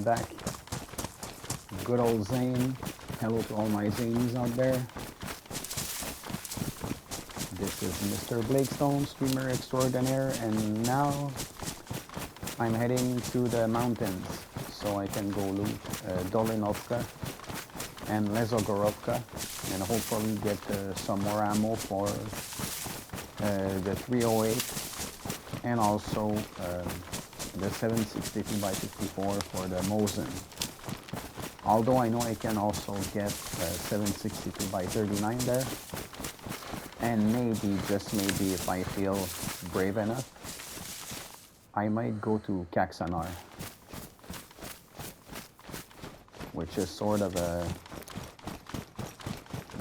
back. Good old Zane. Hello to all my Zanies out there. This is Mr. Blakestone, streamer extraordinaire, and now I'm heading to the mountains so I can go loot Dolinovka and Lesogorovka and hopefully get some more ammo for the 308 and also the 762x54 for the Mosin. Although I know I can also get 762x39 there, and maybe, just maybe, if I feel brave enough, I might go to Kaksanar, which is sort of a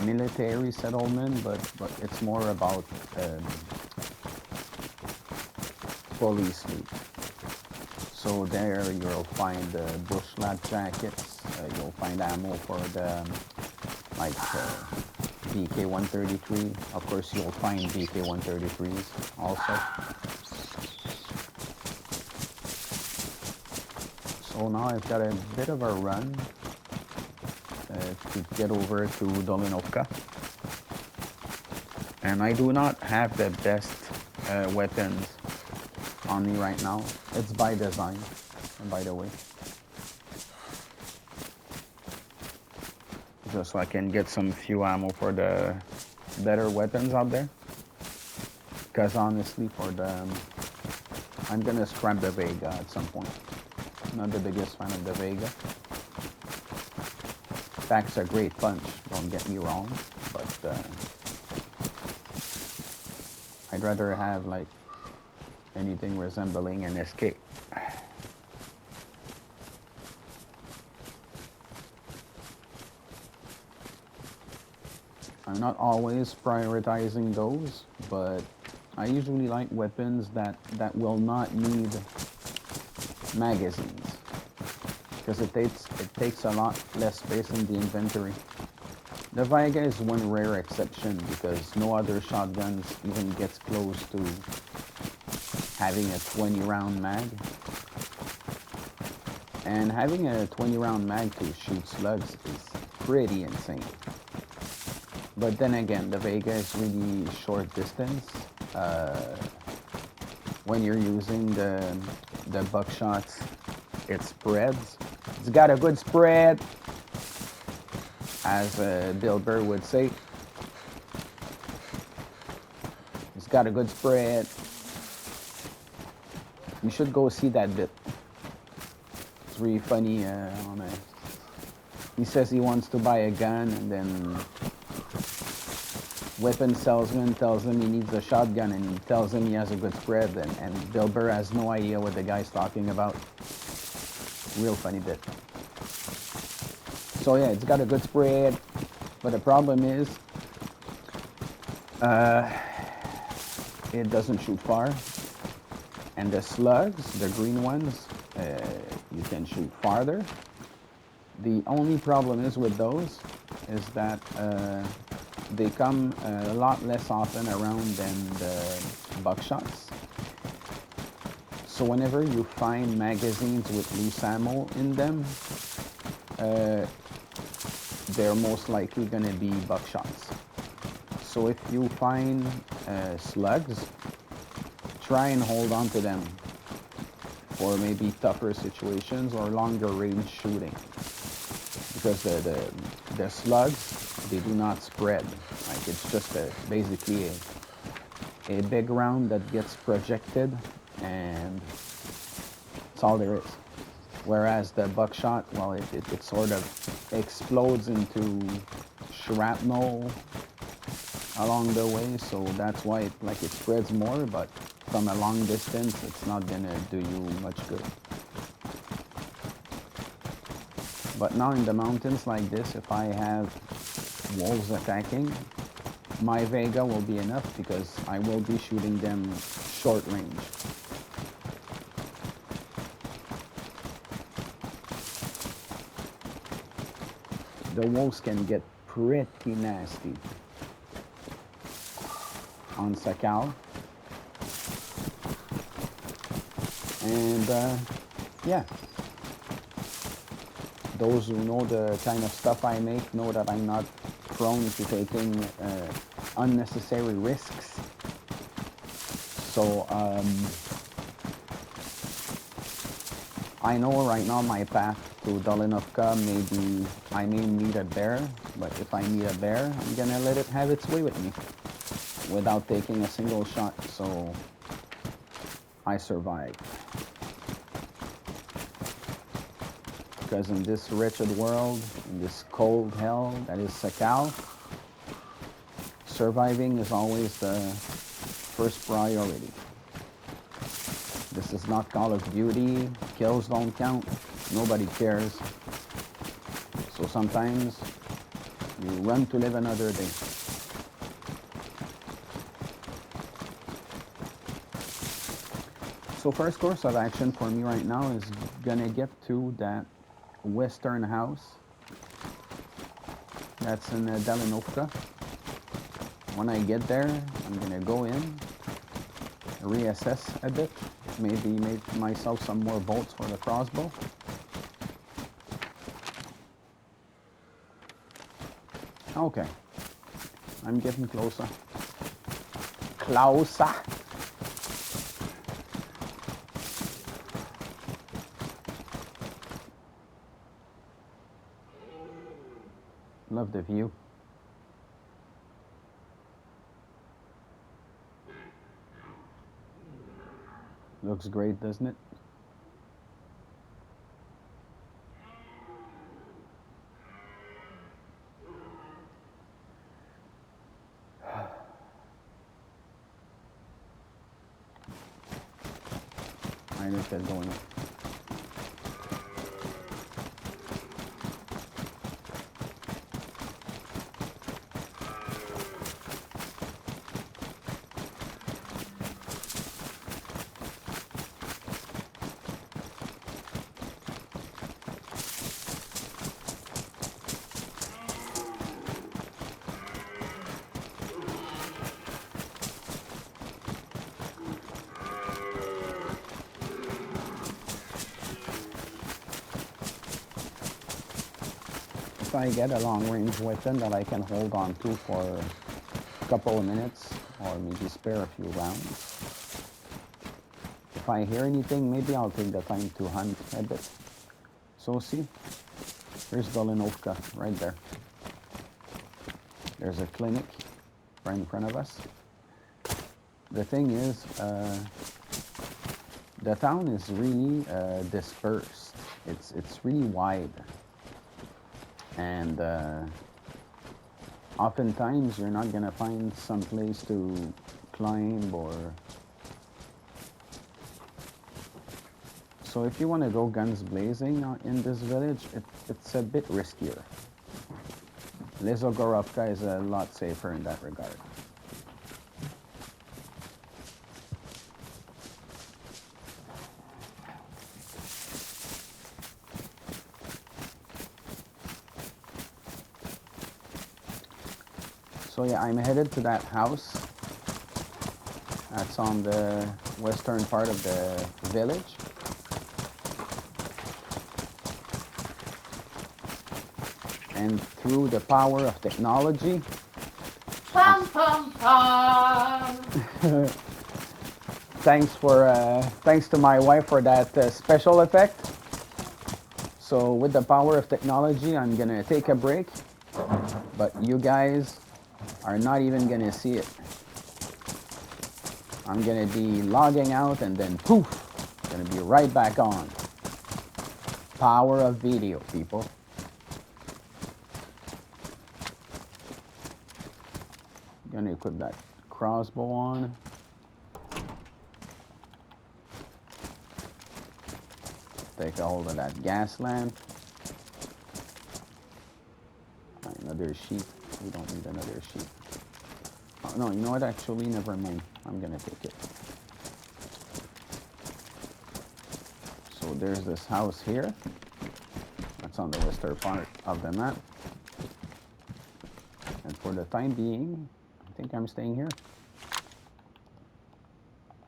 military settlement, but it's more about police loot. So there you'll find the bushlat jackets, you'll find ammo for the BK-133. Of course you'll find BK-133s also. So now I've got a bit of a run to get over to Dolinovka. And I do not have the best weapons on me right now. It's by design, by the way. Just so I can get some few ammo for the better weapons out there. Because honestly, for the I'm gonna scrap the Vega at some point. Not the biggest fan of the Vega. Packs a great punch, don't get me wrong, but I'd rather have like anything resembling an escape. I'm not always prioritizing those, but I usually like weapons that will not need magazines, because it takes a lot less space in the inventory. The Vega is one rare exception because no other shotguns even gets close to having a 20 round mag. And having a 20 round mag to shoot slugs is pretty insane. But then again, the Vega is really short distance. When you're using the buckshots, it spreads. It's got a good spread, as Bill Burr would say. It's got a good spread. You should go see that bit. It's really funny. He says he wants to buy a gun, and then weapon salesman tells him he needs a shotgun, and he tells him he has a good spread, and Bill Burr has no idea what the guy's talking about. Real funny bit. So yeah, it's got a good spread, but the problem is it doesn't shoot far, and the slugs, the green ones, you can shoot farther. The only problem is with those is that they come a lot less often around than the buckshots. So whenever you find magazines with loose ammo in them, they're most likely going to be buckshots. So if you find slugs, try and hold on to them for maybe tougher situations or longer range shooting. Because the slugs, they do not spread. Like, it's just basically a big round that gets projected, and that's all there is. Whereas the buckshot, well, it sort of explodes into shrapnel along the way, so that's why it spreads more, but from a long distance, it's not gonna do you much good. But now in the mountains like this, if I have wolves attacking, my Vega will be enough because I will be shooting them short range. The wolves can get pretty nasty on Sakal. And yeah, those who know the kind of stuff I make know that I'm not prone to taking unnecessary risks. So I know right now my path to Dolinovka, maybe I may meet a bear, but if I meet a bear, I'm gonna let it have its way with me without taking a single shot, so I survive. Because in this wretched world, in this cold hell that is Sakal, surviving is always the first priority. This is not Call of Duty, kills don't count, nobody cares. So sometimes you run to live another day. So first course of action for me right now is gonna get to that western house that's in Dolinovka. When I get there, I'm gonna go in, reassess a bit, maybe make myself some more bolts for the crossbow. Okay, I'm getting closer. Closer. Love the view. Looks great, doesn't it? I just get going. If I get a long-range weapon that I can hold on to for a couple of minutes, or maybe spare a few rounds. If I hear anything, maybe I'll take the time to hunt a bit. So see, here's Dolinovka, right there. There's a clinic right in front of us. The thing is, the town is really dispersed. It's really wide. And oftentimes you're not gonna find some place to climb or... So if you want to go guns blazing in this village, it's a bit riskier. Lesogorovka is a lot safer in that regard. So yeah, I'm headed to that house. That's on the western part of the village. And through the power of technology... Pum, pum, pum. Thanks to my wife for that special effect. So with the power of technology, I'm gonna take a break. But you guys are not even gonna see it. I'm gonna be logging out and then poof, gonna be right back on. Power of video, people. Gonna equip that crossbow on. Take a hold of that gas lamp. Another sheep. We don't need another sheep. Oh, no, you know what? Actually, never mind. I'm gonna take it. So there's this house here. That's on the western part of the map. And for the time being, I think I'm staying here.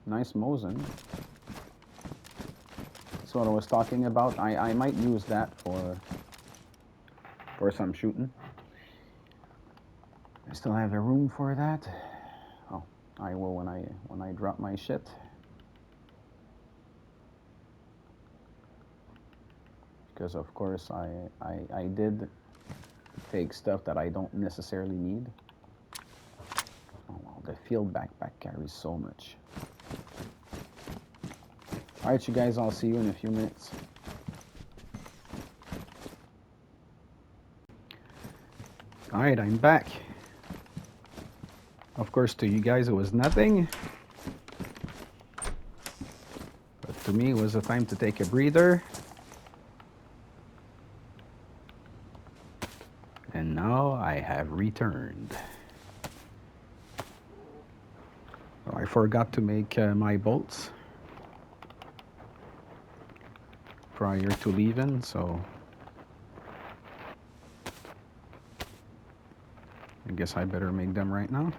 Nice Mosin. That's what I was talking about. I might use that for for some shooting. I still have a room for that. Oh, I will when I drop my shit. Because of course I did take stuff that I don't necessarily need. Oh well, the field backpack carries so much. Alright, you guys, I'll see you in a few minutes. Alright, I'm back. Of course, to you guys, it was nothing. But to me, it was a time to take a breather. And now I have returned. So I forgot to make my bolts prior to leaving, so I guess I better make them right now.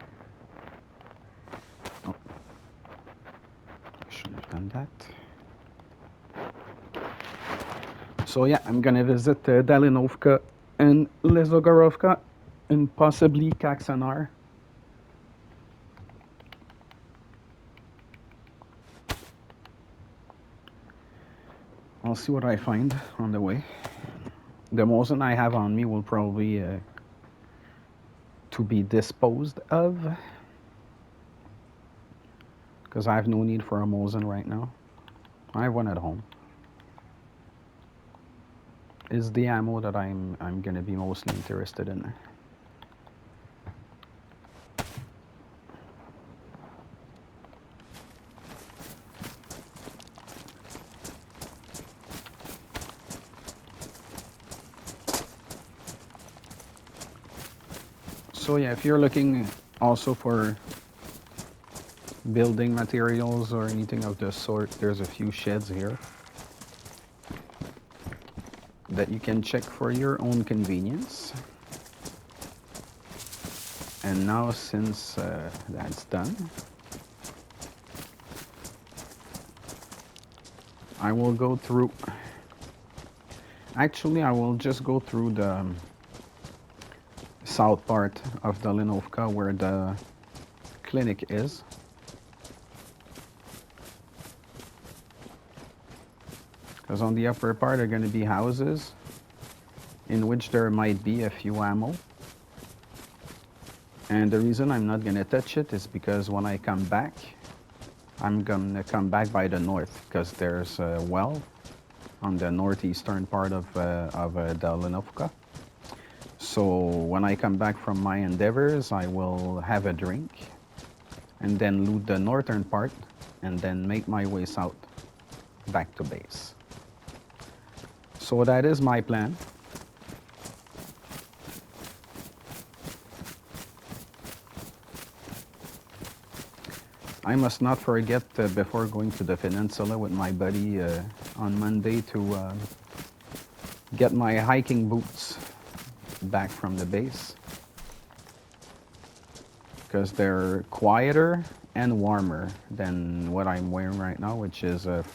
Oh, I shouldn't have done that. So yeah, I'm gonna visit Dolinovka and Lesogorovka and possibly Kaksanar. I'll see what I find on the way. The Mosin I have on me will probably to be disposed of, because I have no need for a Mosin right now. I have one at home. Is the ammo that I'm gonna be mostly interested in. So yeah, if you're looking also for building materials or anything of the sort, there's a few sheds here that you can check for your own convenience. And now since that's done, I will go through. Actually, I will just go through the south part of Dolinovka where the clinic is. Because on the upper part are going to be houses in which there might be a few ammo. And the reason I'm not going to touch it is because when I come back, I'm going to come back by the north, because there's a well on the northeastern part of Dolinovka. So when I come back from my endeavors, I will have a drink and then loot the northern part and then make my way south back to base. So that is my plan. I must not forget before going to the peninsula with my buddy on Monday to get my hiking boots back from the base, because they're quieter and warmer than what I'm wearing right now, which is what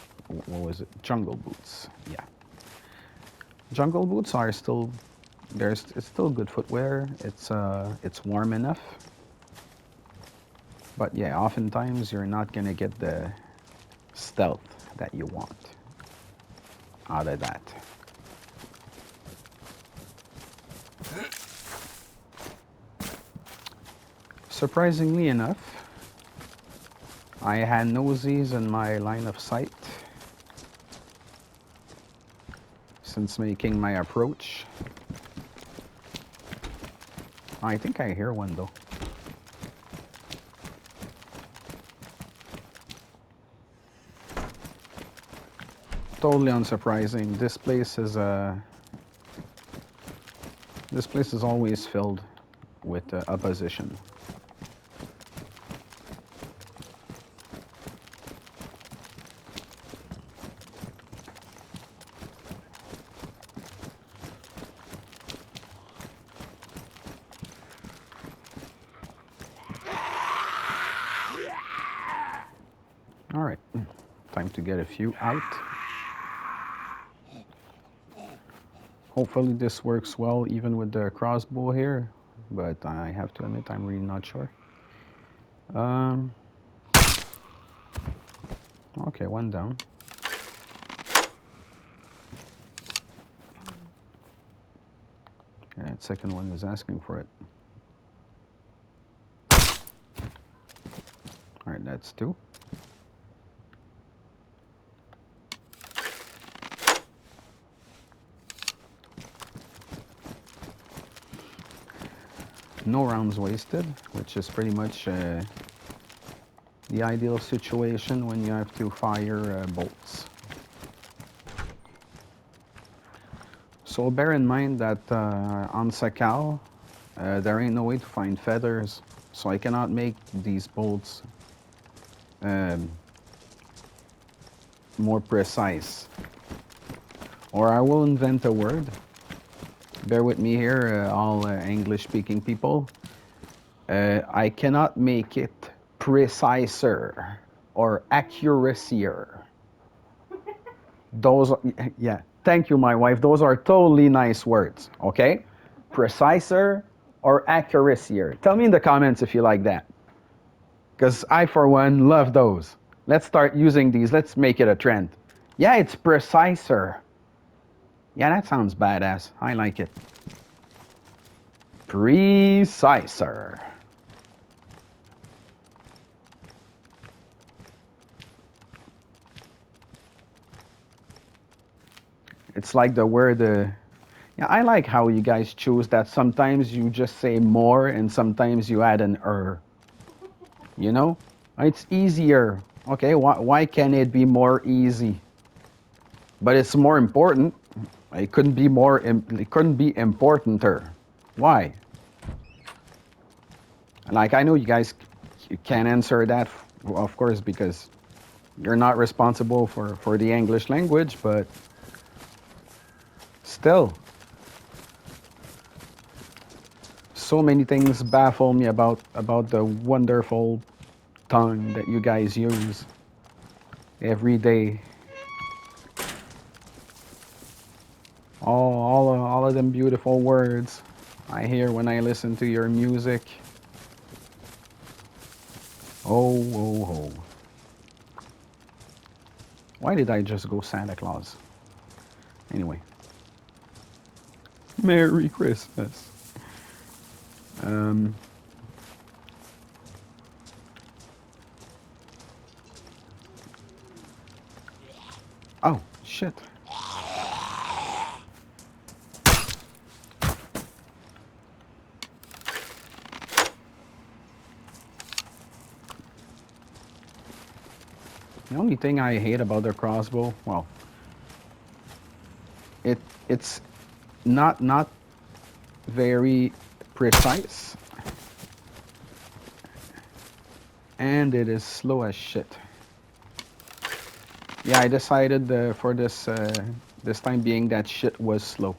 was it? Jungle boots. Yeah, jungle boots are still it's still good footwear. It's warm enough, but yeah, oftentimes you're not gonna get the stealth that you want out of that. Surprisingly enough, I had nosies in my line of sight since making my approach. I think I hear one though. Totally unsurprising. This place is always filled with opposition. All right, time to get a few out. Hopefully this works well even with the crossbow here, but I have to admit I'm really not sure. Okay, one down. And that second one is asking for it. All right, that's two. No rounds wasted, which is pretty much the ideal situation when you have to fire bolts. So bear in mind that on Sakal, there ain't no way to find feathers, so I cannot make these bolts more precise. Or I will invent a word. Bear with me here, all English-speaking people. I cannot make it preciser or accuracier. Those, yeah, thank you, my wife. Those are totally nice words, okay? Preciser or accuracier. Tell me in the comments if you like that. Because I, for one, love those. Let's start using these. Let's make it a trend. Yeah, it's preciser. Yeah, that sounds badass. I like it. Preciser. It's like the word. Yeah, I like how you guys choose that. Sometimes you just say more, and sometimes you add an er. You know, it's easier. Okay, why can't it be more easy? But it's more important. It couldn't be more. It couldn't be importanter. Why? Like I know you guys you can't answer that, of course, because you're not responsible for the English language, but still. So many things baffle me about the wonderful tongue that you guys use every day. All of them beautiful words I hear when I listen to your music. Oh, oh, oh. Why did I just go Santa Claus? Anyway. Merry Christmas. Oh, shit. The only thing I hate about the crossbow, well, it's not very precise, and it is slow as shit. Yeah, I decided for this this time being that shit was slow.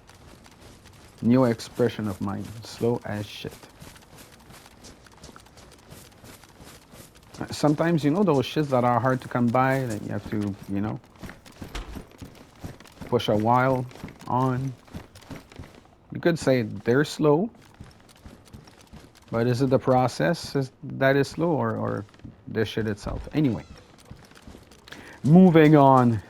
New expression of mine, slow as shit. Sometimes, you know, those shits that are hard to come by, that you have to, you know, push a while on. You could say they're slow, but is it the process that is slow, or the shit itself? Anyway, moving on.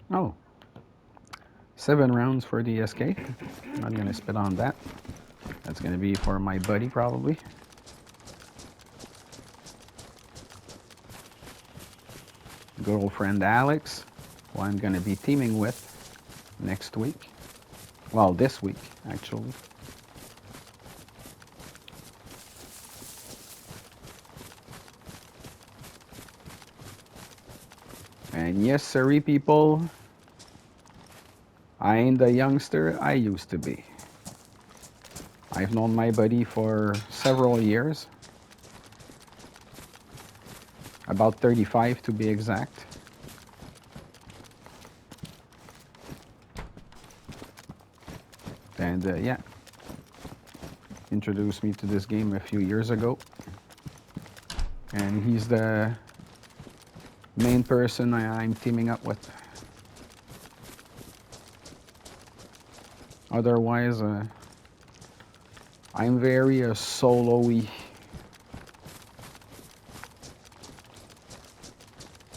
Oh, 7 rounds for the SK. I'm not gonna spit on that. That's gonna be for my buddy probably. Good old friend Alex, who I'm gonna be teaming with next week. Well, this week actually. And yes, sirree people, I ain't the youngster I used to be. I've known my buddy for several years. About 35 to be exact. And yeah, introduced me to this game a few years ago. And he's the main person I'm teaming up with. Otherwise, I'm very solo-y.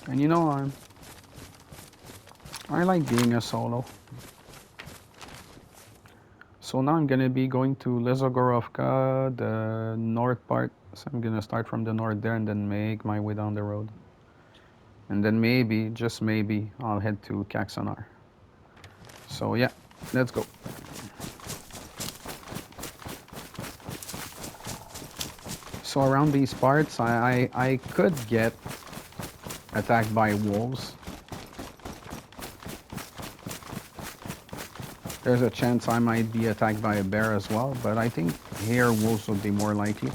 And you know, I like being a solo. So now I'm gonna be going to Lesogorovka, the north part. So I'm gonna start from the north there and then make my way down the road. And then maybe, just maybe, I'll head to Kaksonar. So yeah, let's go. So around these parts, I could get attacked by wolves. There's a chance I might be attacked by a bear as well, but I think here wolves would be more likely.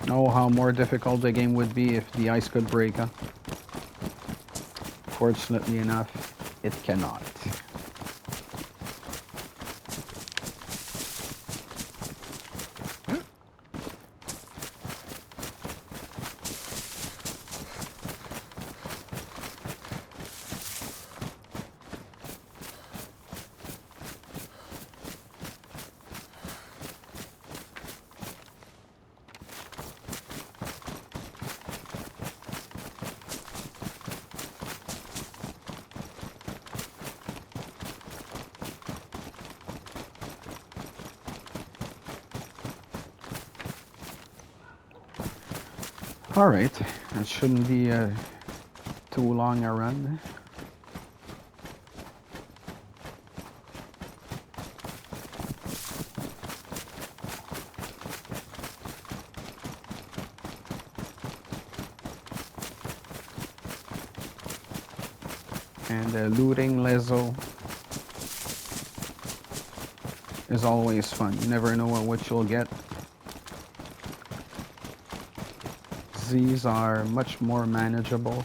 Oh, how more difficult the game would be if the ice could break, huh? Fortunately enough, it cannot. Alright, that shouldn't be too long a run. And looting Leso is always fun. You never know what you'll get. These are much more manageable.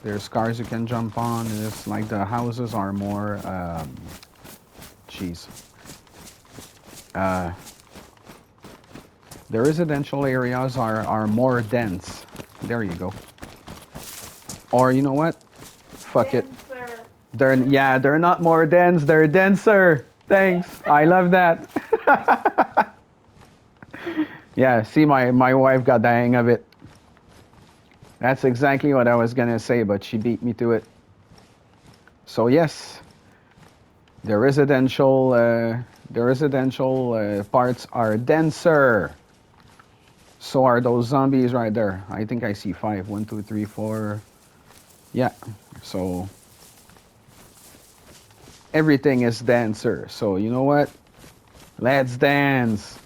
There's cars you can jump on. It's like the houses are more, the residential areas are more dense. There you go. Or you know what? Fuck it. They're not more dense. They're denser. Thanks. I love that. Yeah, see, my wife got the hang of it. That's exactly what I was gonna say, but she beat me to it. So yes, the residential parts are denser. So are those zombies right there. I think I see 5. 1, 2, 3, 4. Yeah. So everything is denser. So you know what? Let's dance.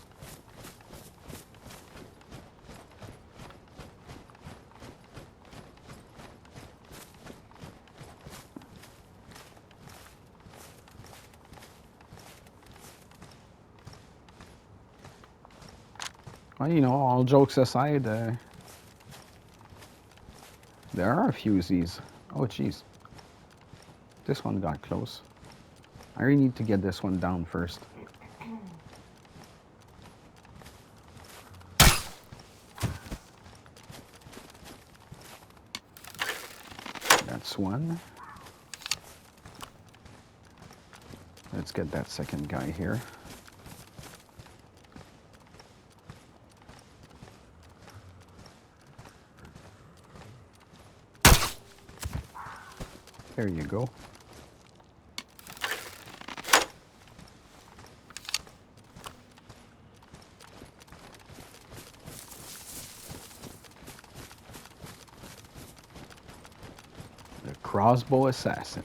Well, you know, all jokes aside, there are a few Z's. Oh, jeez. This one got close. I really need to get this one down first. That's one. Let's get that second guy here. There you go. The crossbow assassin.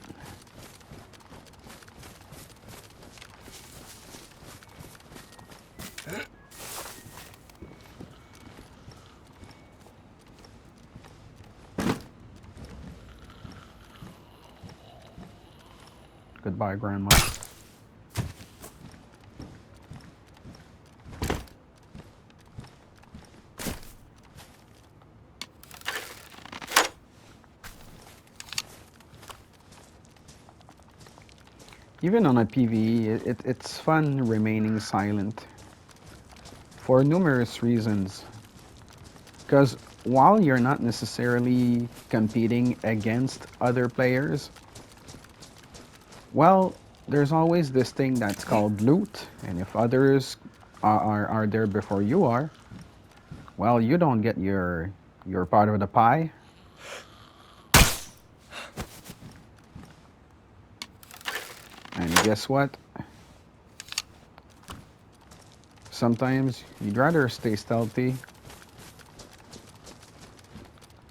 Goodbye, Grandma. Even on a PvE, it's fun remaining silent. for numerous reasons. Because while you're not necessarily competing against other players, well, there's always this thing that's called loot, and if others are there before you are, well, you don't get your part of the pie. And guess what? Sometimes you'd rather stay stealthy.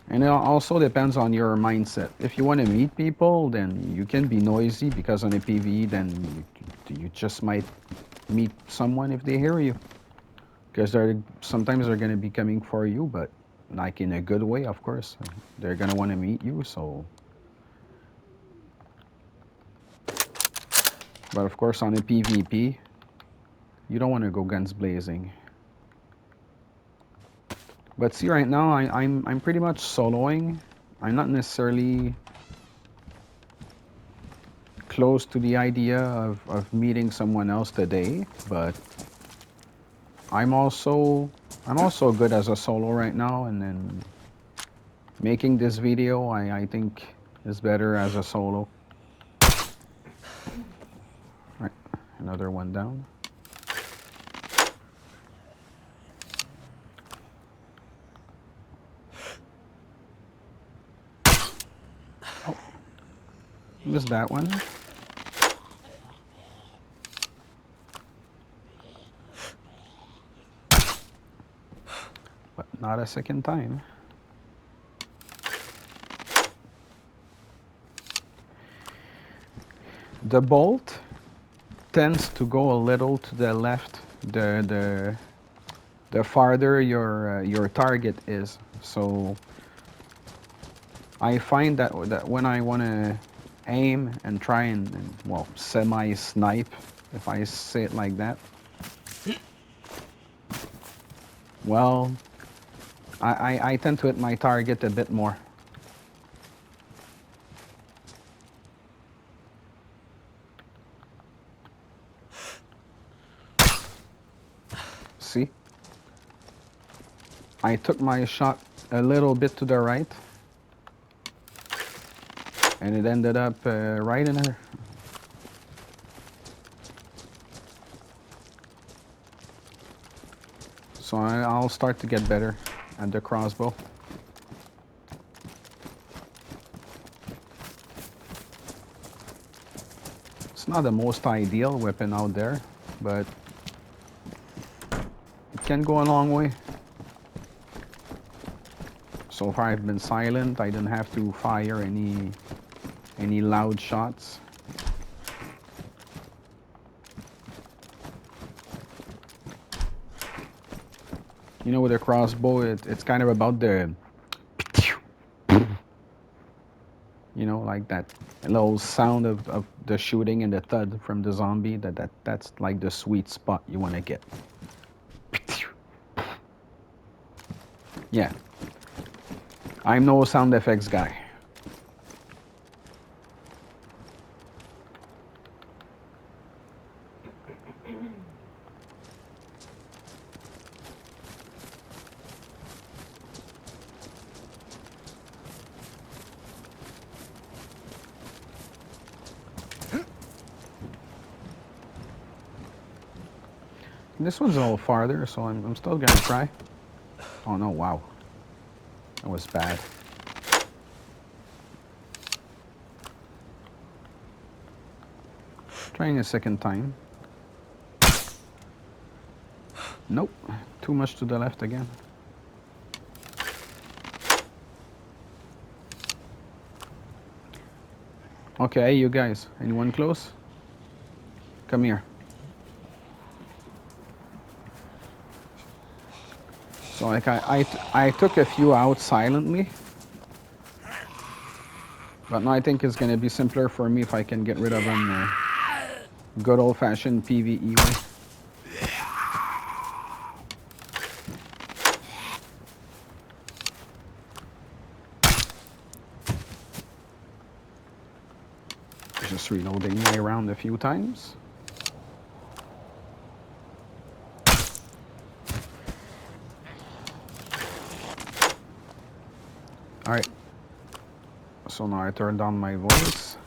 And it also depends on your mindset. If you want to meet people, then you can be noisy, because on a PvE, then you just might meet someone if they hear you. Because sometimes they're going to be coming for you, but like in a good way, of course. They're going to want to meet you, so... But of course, on a PvP, you don't want to go guns blazing. But see, right now, I'm pretty much soloing. I'm not necessarily close to the idea of meeting someone else today, but I'm also good as a solo right now, and then making this video, I think is better as a solo. Right, another one down. Oh, missed that one. But not a second time. The bolt tends to go a little to the left, the farther your target is. So I find that when I want to aim and try and well, semi-snipe, if I say it like that, well, I tend to hit my target a bit more. See? I took my shot a little bit to the right, and it ended up right in her. So I'll start to get better at the crossbow. It's not the most ideal weapon out there, but it can go a long way. So far I've been silent. I didn't have to fire any loud shots. You know, with a crossbow, it's kind of about the, you know, like that little sound of the shooting and the thud from the zombie. That's like the sweet spot you want to get. Yeah. I'm no sound effects guy. This one's a little farther, so I'm still gonna try. Oh no, wow. That was bad. Trying a second time. Nope, too much to the left again. Okay, you guys, anyone close? Come here. So like I took a few out silently, but now I think it's gonna be simpler for me if I can get rid of them the good old-fashioned PvE way. Just reloading my round a few times. Alright. So now I turn down my voice.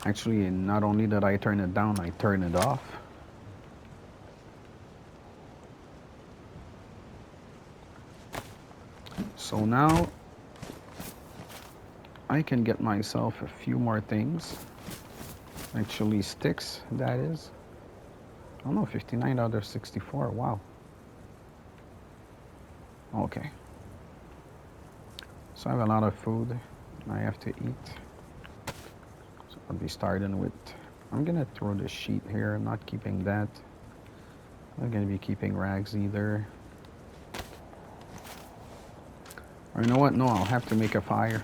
Actually, not only did I turn it down, I turn it off. So now I can get myself a few more things. Actually, sticks, that is. Oh no, 59 out of 64, wow. Okay. So I have a lot of food I have to eat. So I'll be starting with, I'm gonna throw the sheet here, I'm not keeping that. I'm not gonna be keeping rags either. Or you know what, no, I'll have to make a fire.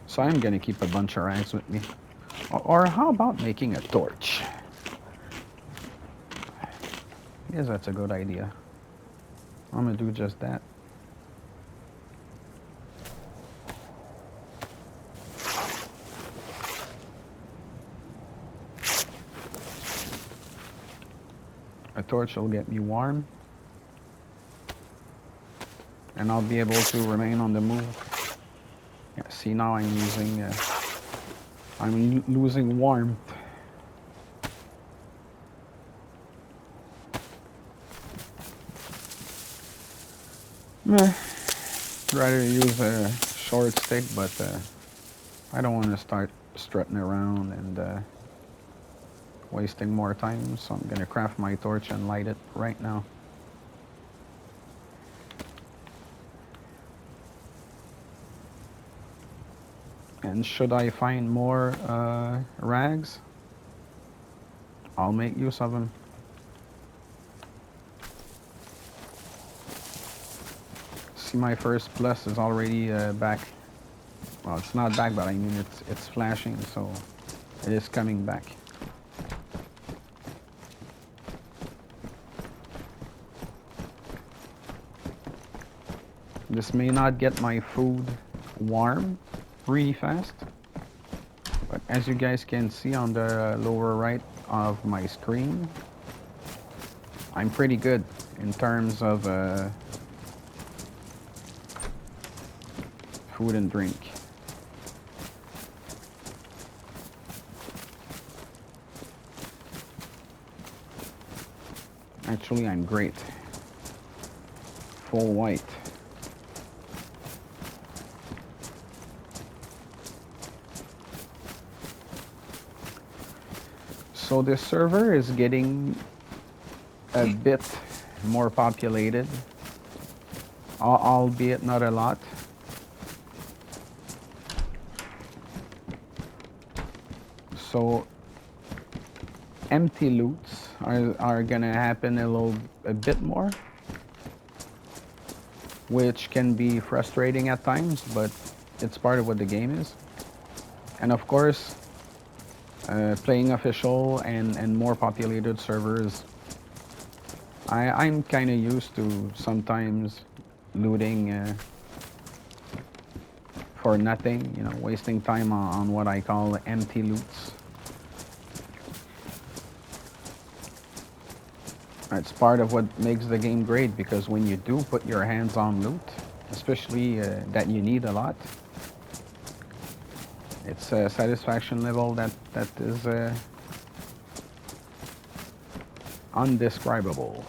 So I'm gonna keep a bunch of rags with me. Or how about making a torch? I guess that's a good idea. I'm gonna do just that. A torch will get me warm. And I'll be able to remain on the move. Yeah, see now I'm losing warmth. Meh. Rather use a short stick, but I don't want to start strutting around and wasting more time, so I'm gonna craft my torch and light it right now. And should I find more rags, I'll make use of them. See, my first plus is already back. Well, it's not back, but I mean it's flashing, so it is coming back. This may not get my food warm really fast, but as you guys can see on the lower right of my screen, I'm pretty good in terms of food and drink. Actually, I'm great. Full white. So this server is getting a bit more populated, albeit not a lot. So empty loots are gonna happen a bit more, which can be frustrating at times, but it's part of what the game is. And of course, playing official and more populated servers, I'm kind of used to sometimes looting for nothing, you know, wasting time on what I call empty loots. It's part of what makes the game great, because when you do put your hands on loot, especially that you need a lot, it's a satisfaction level that is undescribable.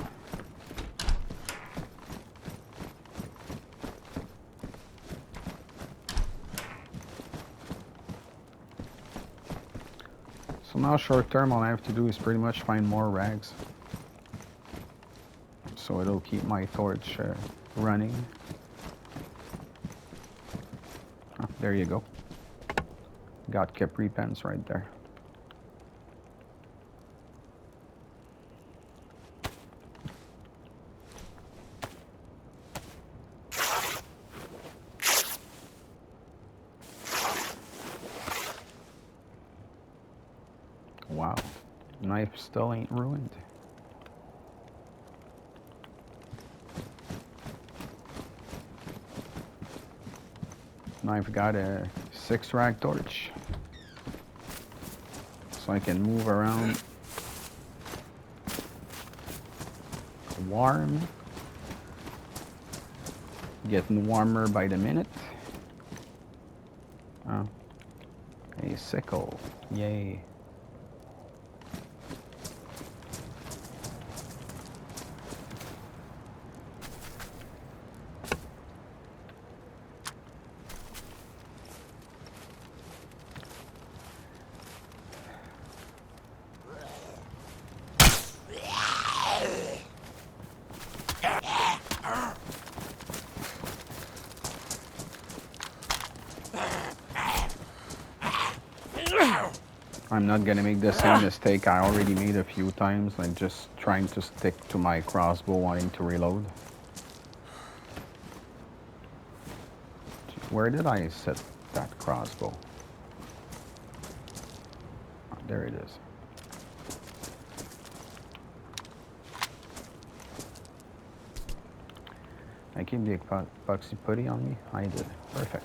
So now short term, all I have to do is pretty much find more rags. So it'll keep my torch running. Oh, there you go. Got Capri pens right there. Wow, knife still ain't ruined. Now I've got a 6 rag torch. So I can move around. Warm. Getting warmer by the minute. Oh. A sickle. Yay. I'm not gonna make the same mistake I already made a few times, like just trying to stick to my crossbow wanting to reload. Where did I set that crossbow? Oh, there it is. I keep the epoxy putty on me? I did. Perfect.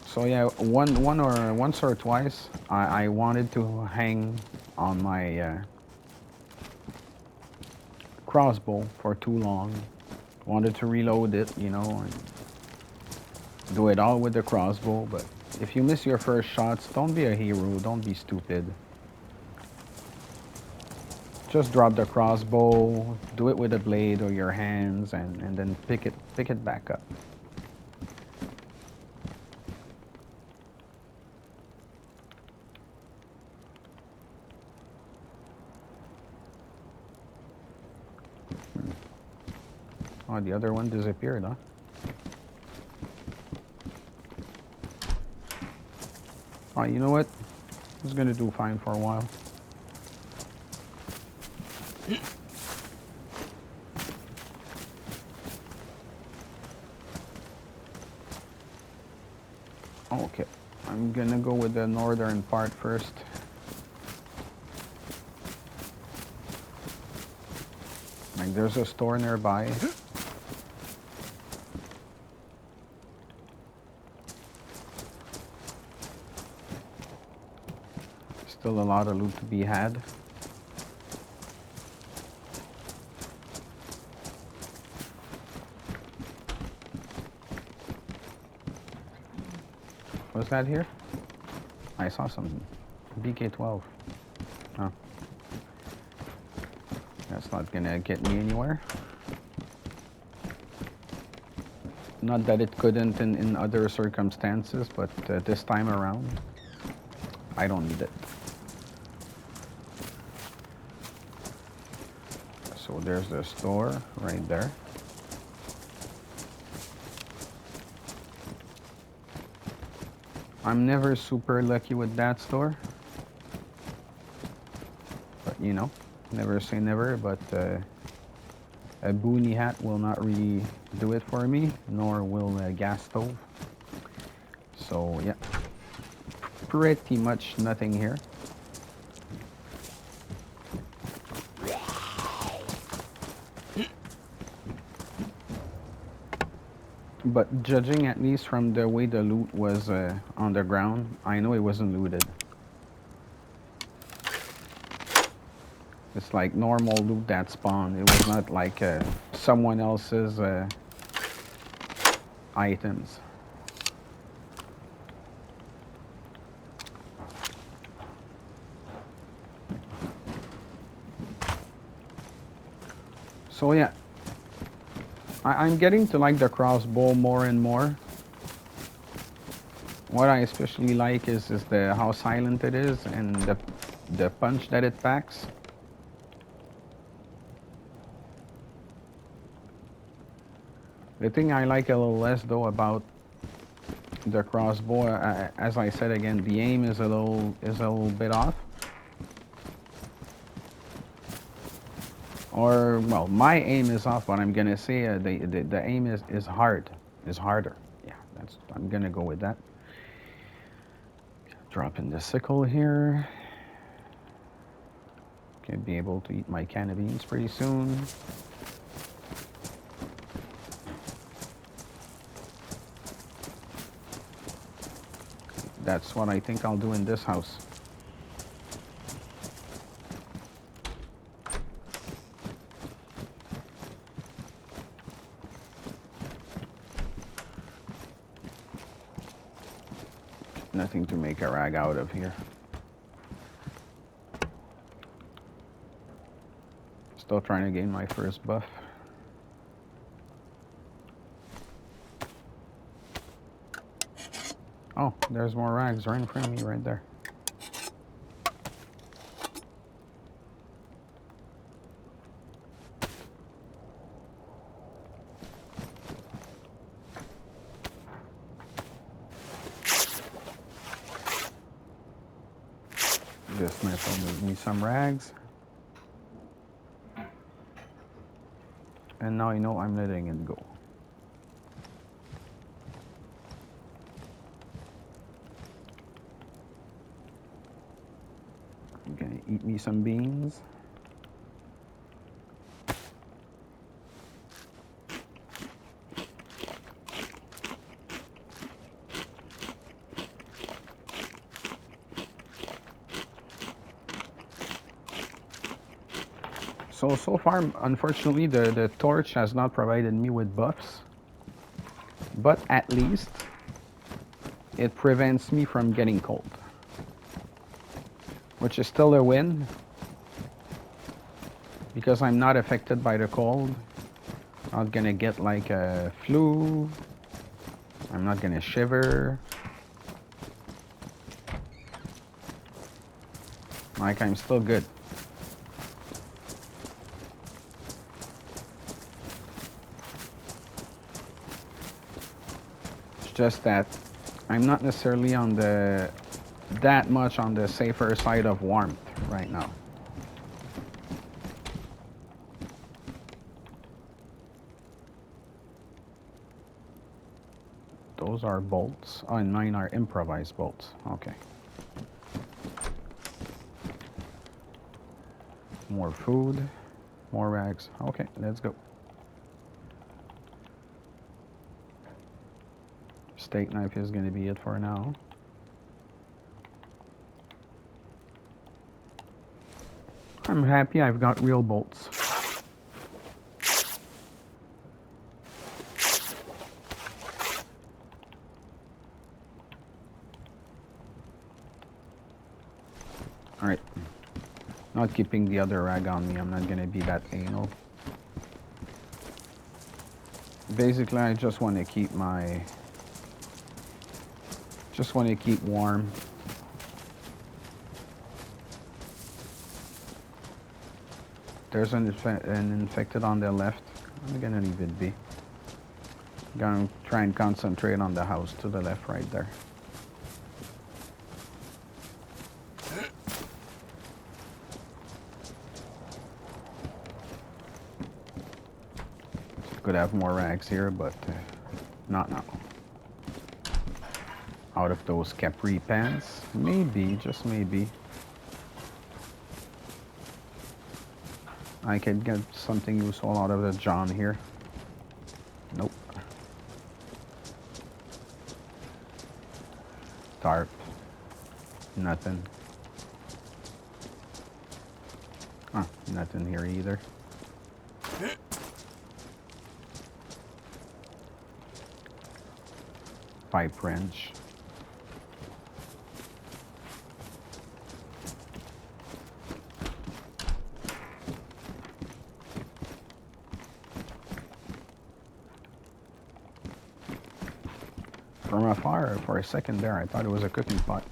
So yeah, once or twice, I wanted to hang on my crossbow for too long. Wanted to reload it, you know, and do it all with the crossbow. But if you miss your first shots, don't be a hero. Don't be stupid. Just drop the crossbow, do it with a blade or your hands, and then pick it back up. Oh, the other one disappeared, huh? Oh, you know what? It's gonna do fine for a while. Okay, I'm gonna go with the northern part first. Like, there's a store nearby. Still a lot of loot to be had. Was that here? I saw some BK-12. Oh. That's not gonna get me anywhere. Not that it couldn't in other circumstances, but this time around, I don't need it. So there's the store right there. I'm never super lucky with that store. But you know, never say never, but a boonie hat will not really do it for me, nor will a gas stove. So yeah, pretty much nothing here. But judging at least from the way the loot was on the ground, I know it wasn't looted. It's like normal loot that spawned. It was not like someone else's items. So yeah, I'm getting to like the crossbow more and more. What I especially like is the how silent it is and the punch that it packs. The thing I like a little less though about the crossbow, as I said again, the aim is a little bit off. Or well, my aim is off, but I'm gonna say the aim is harder. Yeah, I'm gonna go with that. Dropping the sickle here. Gonna be able to eat my can of beans pretty soon. that's what I think I'll do in this house. Nothing to make a rag out of here. Still trying to gain my first buff. Oh, there's more rags right in front of me right there. This might give me some rags. And now you know I'm letting it go. I'm gonna eat me some beans. So far, unfortunately, the torch has not provided me with buffs. But at least it prevents me from getting cold. Which is still a win. Because I'm not affected by the cold. Not gonna get like a flu. I'm not gonna shiver. Like, I'm still good. It's just that I'm not necessarily on that much on the safer side of warmth right now. Those are bolts. Oh, and mine are improvised bolts. Okay. More food. More rags. Okay, let's go. Steak knife is going to be it for now. I'm happy I've got real bolts. Alright. Not keeping the other rag on me. I'm not going to be that anal. Basically, I just want to keep my... Just want to keep warm. There's an infected on the left. I'm gonna leave it be. Gonna try and concentrate on the house to the left right there. Could have more rags here, but not now. Out of those capri pants, maybe, just maybe, I could get something useful out of the John here. Nope. Tarp. Nothing. Huh, nothing here either. Pipe wrench. From afar, for a second there, I thought it was a cooking pot.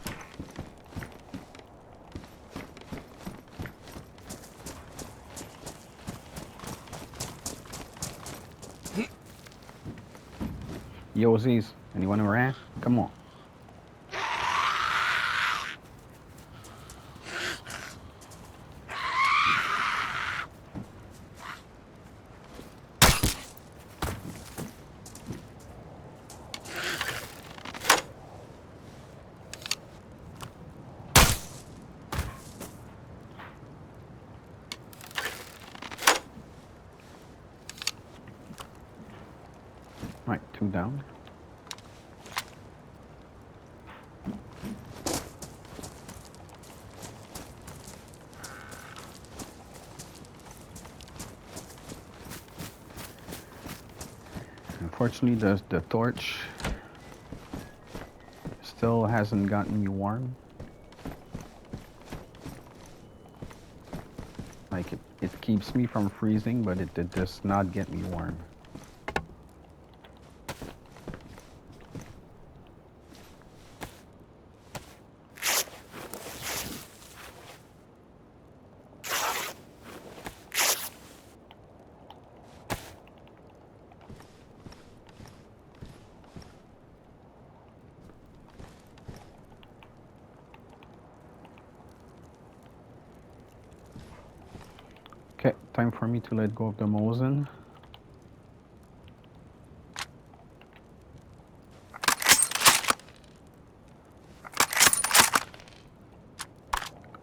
Yosies, anyone around? Come on. Right, 2 down. Unfortunately, the torch still hasn't gotten me warm. Like it keeps me from freezing, but it does not get me warm. Okay, time for me to let go of the Mosin.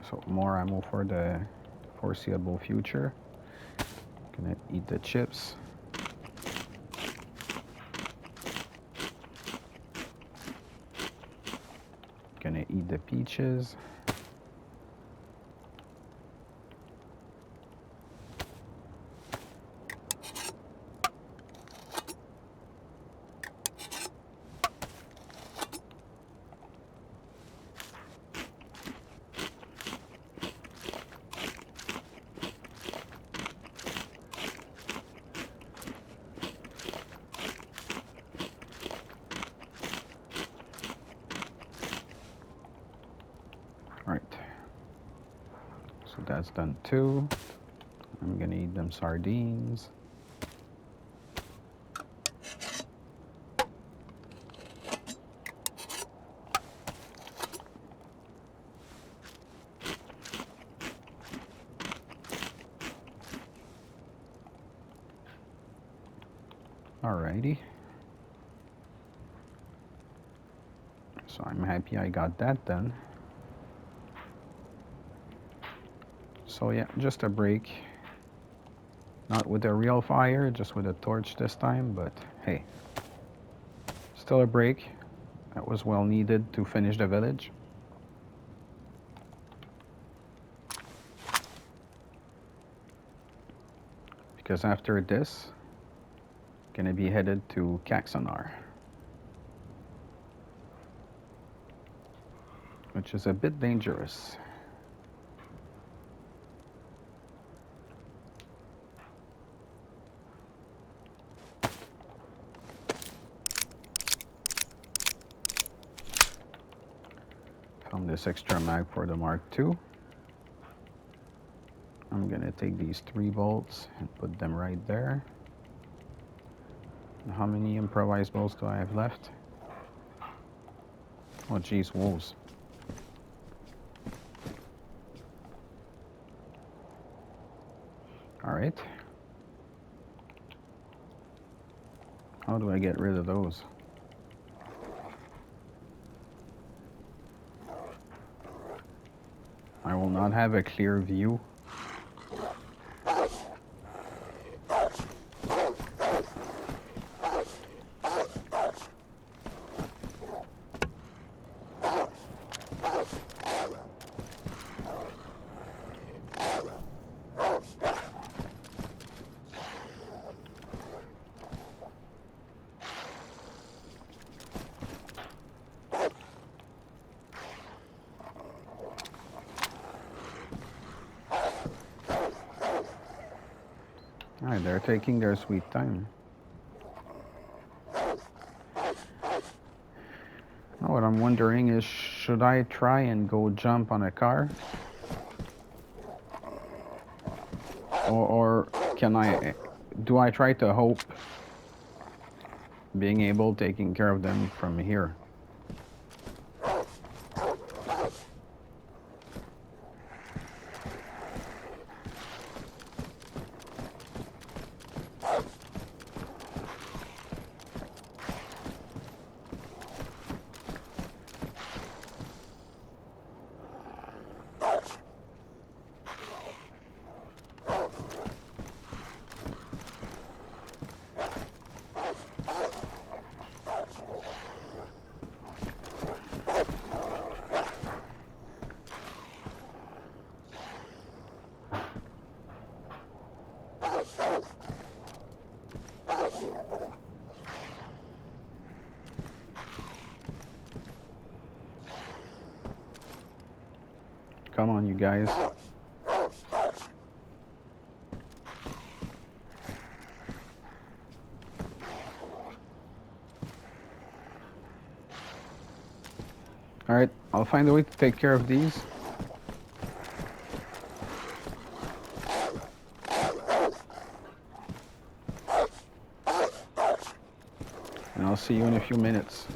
So more ammo for the foreseeable future. Gonna eat the chips. Gonna eat the peaches. Right. So that's done too. I'm gonna eat them sardines. Alrighty. So I'm happy I got that done. So yeah, just a break. Not with a real fire, just with a torch this time, but hey. Still a break. That was well needed to finish the village. Because after this, gonna be headed to Caxonar, which is a bit dangerous. Found this extra mag for the Mark II. I'm gonna take these 3 bolts and put them right there. How many improvised bolts do I have left? Oh geez, wolves. Alright. How do I get rid of those? I will not have a clear view. Alright, they're taking their sweet time. Now what I'm wondering is, should I try and go jump on a car? Or do I try to hope being able taking care of them from here? Come on, you guys. Alright, I'll find a way to take care of these. And I'll see you in a few minutes.